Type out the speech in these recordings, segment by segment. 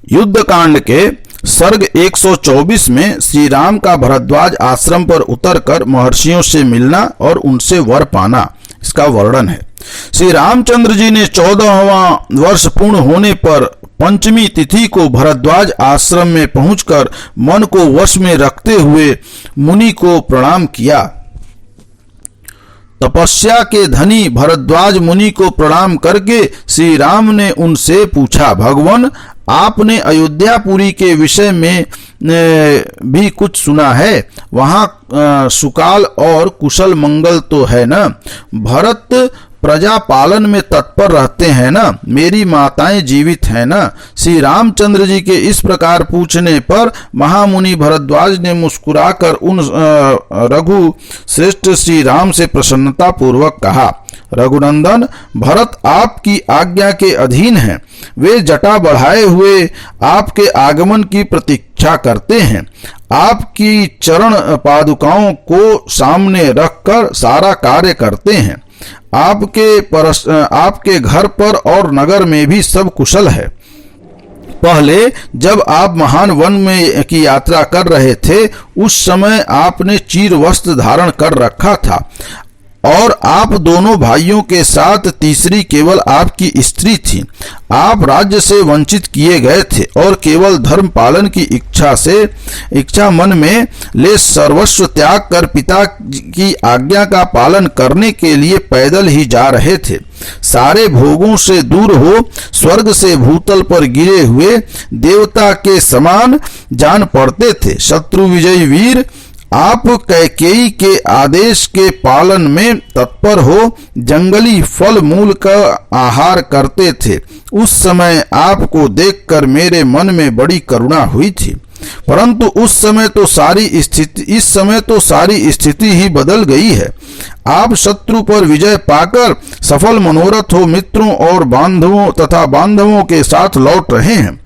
युद्ध कांड के सर्ग 124 में श्री राम का भरद्वाज आश्रम पर उतरकर महर्षियों से मिलना और उनसे वर पाना, इसका वर्णन है। श्री रामचंद्र जी ने 14वां वर्ष पूर्ण होने पर पंचमी तिथि को भरद्वाज आश्रम में पहुंचकर मन को वश में रखते हुए मुनि को प्रणाम किया। तपस्या के धनी भरद्वाज मुनि को प्रणाम करके श्री राम ने उनसे पूछा, भगवान, आपने अयोध्यापुरी के विषय में भी कुछ सुना है? वहाँ सुकाल और कुशल मंगल तो है ना? भरत प्रजा पालन में तत्पर रहते हैं ना? मेरी माताएं जीवित हैं ना? श्री रामचंद्र जी के इस प्रकार पूछने पर महामुनि भरद्वाज ने मुस्कुराकर उन रघु श्रेष्ठ श्री राम से प्रसन्नता पूर्वक कहा, रघुनंदन, भरत आपकी आज्ञा के अधीन हैं। वे जटा बढ़ाए हुए आपके आगमन की प्रतीक्षा करते हैं। आपकी चरण पादुकाओं को सामने रखकर सारा कार्य करते हैं। आपके घर पर और नगर में भी सब कुशल है। पहले जब आप महान वन में की यात्रा कर रहे थे, उस समय आपने चीर वस्त्र धारण कर रखा था और आप दोनों भाइयों के साथ तीसरी केवल आपकी स्त्री थी। आप राज्य से वंचित किए गए थे और केवल धर्म पालन की इच्छा मन में ले सर्वस्व त्याग कर पिता की आज्ञा का पालन करने के लिए पैदल ही जा रहे थे। सारे भोगों से दूर हो स्वर्ग से भूतल पर गिरे हुए देवता के समान जान पड़ते थे। शत्रु विजयी वीर, आप कैकेयी के आदेश के पालन में तत्पर हो जंगली फल मूल का आहार करते थे। उस समय आपको देखकर मेरे मन में बड़ी करुणा हुई थी, परंतु इस समय तो सारी स्थिति ही बदल गई है। आप शत्रु पर विजय पाकर सफल मनोरथ हो मित्रों और बांधवों के साथ लौट रहे हैं।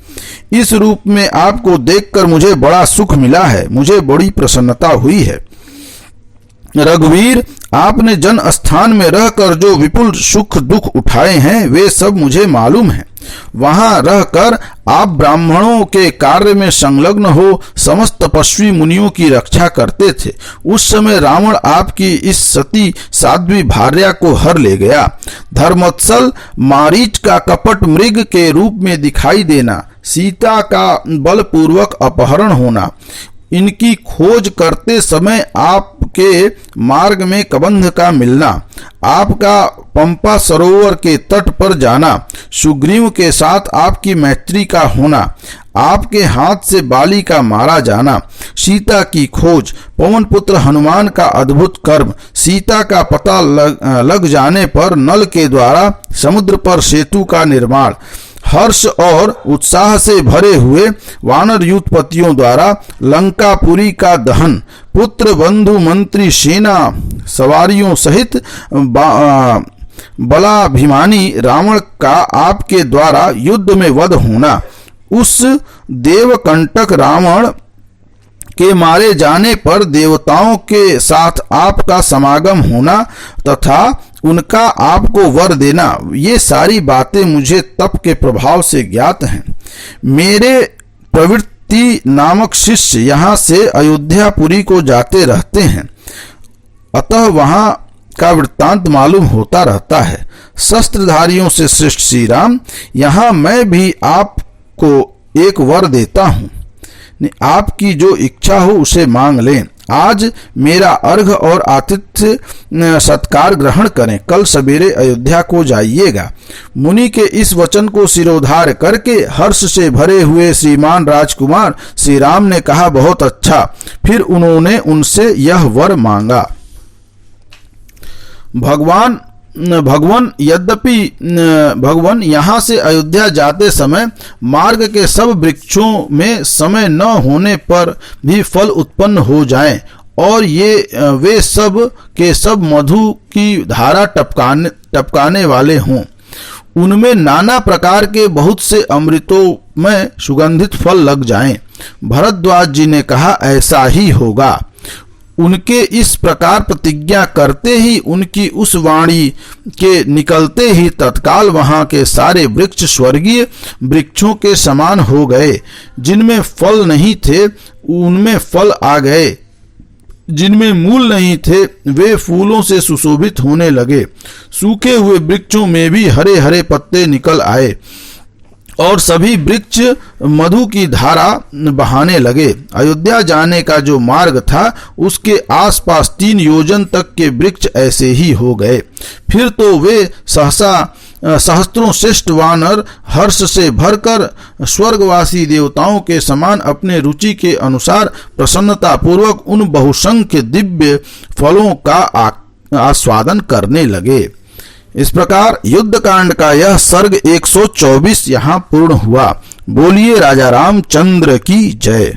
इस रूप में आपको देखकर मुझे बड़ा सुख मिला है, मुझे बड़ी प्रसन्नता हुई है। रघुवीर, आपने जन स्थान में रहकर जो विपुल सुख दुख उठाए हैं वे सब मुझे मालूम है। वहां रहकर आप ब्राह्मणों के कार्य में संलग्न हो समस्त तपस्वी मुनियों की रक्षा करते थे। उस समय रावण आपकी इस सती साध्वी भार्या को हर ले गया। धर्मवत्सल मारीच का कपट मृग के रूप में दिखाई देना, सीता का बलपूर्वक अपहरण होना, इनकी खोज करते समय आपके मार्ग में कबंध का मिलना, आपका पंपा सरोवर के तट पर जाना, सुग्रीव के साथ आपकी मैत्री का होना, आपके हाथ से बाली का मारा जाना, सीता की खोज, पवन पुत्र हनुमान का अद्भुत कर्म, सीता का पता लग जाने पर नल के द्वारा समुद्र पर सेतु का निर्माण, हर्ष और उत्साह से भरे हुए वानर युद्धपतियों द्वारा लंकापुरी का दहन, पुत्र बंधु मंत्री सेना सवारियों सहित बलाभिमानी रावण का आपके द्वारा युद्ध में वध होना, उस देवकंटक रावण के मारे जाने पर देवताओं के साथ आपका समागम होना तथा उनका आपको वर देना, ये सारी बातें मुझे तप के प्रभाव से ज्ञात हैं। मेरे प्रवृत्ति नामक शिष्य यहाँ से अयोध्यापुरी को जाते रहते हैं, अतः वहाँ का वृत्तांत मालूम होता रहता है। शस्त्रधारियों से श्रेष्ठ श्री राम, यहाँ मैं भी आपको एक वर देता हूँ। आपकी जो इच्छा हो उसे मांग लें। आज मेरा अर्घ और आतिथ्य सत्कार ग्रहण करें, कल सवेरे अयोध्या को जाइएगा। मुनि के इस वचन को सिरोधार करके हर्ष से भरे हुए श्रीमान राजकुमार श्री राम ने कहा, बहुत अच्छा। फिर उन्होंने उनसे यह वर मांगा। भगवान यहाँ से अयोध्या जाते समय मार्ग के सब वृक्षों में समय न होने पर भी फल उत्पन्न हो जाएं और वे सब के सब मधु की धारा टपकाने वाले हों। उनमें नाना प्रकार के बहुत से अमृतों में सुगंधित फल लग जाएं। भरद्वाज जी ने कहा, ऐसा ही होगा। उनके इस प्रकार प्रतिज्ञा करते ही उनकी उस वाणी के निकलते ही तत्काल वहां के सारे वृक्ष स्वर्गीय वृक्षों के समान हो गए। जिनमें फल नहीं थे उनमें फल आ गए, जिनमें मूल नहीं थे वे फूलों से सुशोभित होने लगे। सूखे हुए वृक्षों में भी हरे हरे पत्ते निकल आए और सभी वृक्ष मधु की धारा बहाने लगे। अयोध्या जाने का जो मार्ग था उसके आसपास 3 योजन तक के वृक्ष ऐसे ही हो गए। फिर तो वे सहस्त्रों श्रेष्ठ वानर हर्ष से भरकर स्वर्गवासी देवताओं के समान अपने रुचि के अनुसार प्रसन्नता पूर्वक उन बहुसंख्य दिव्य फलों का आस्वादन करने लगे। इस प्रकार युद्धकांड का यह सर्ग 124 यहाँ पूर्ण हुआ। बोलिए राजा रामचंद्र की जय।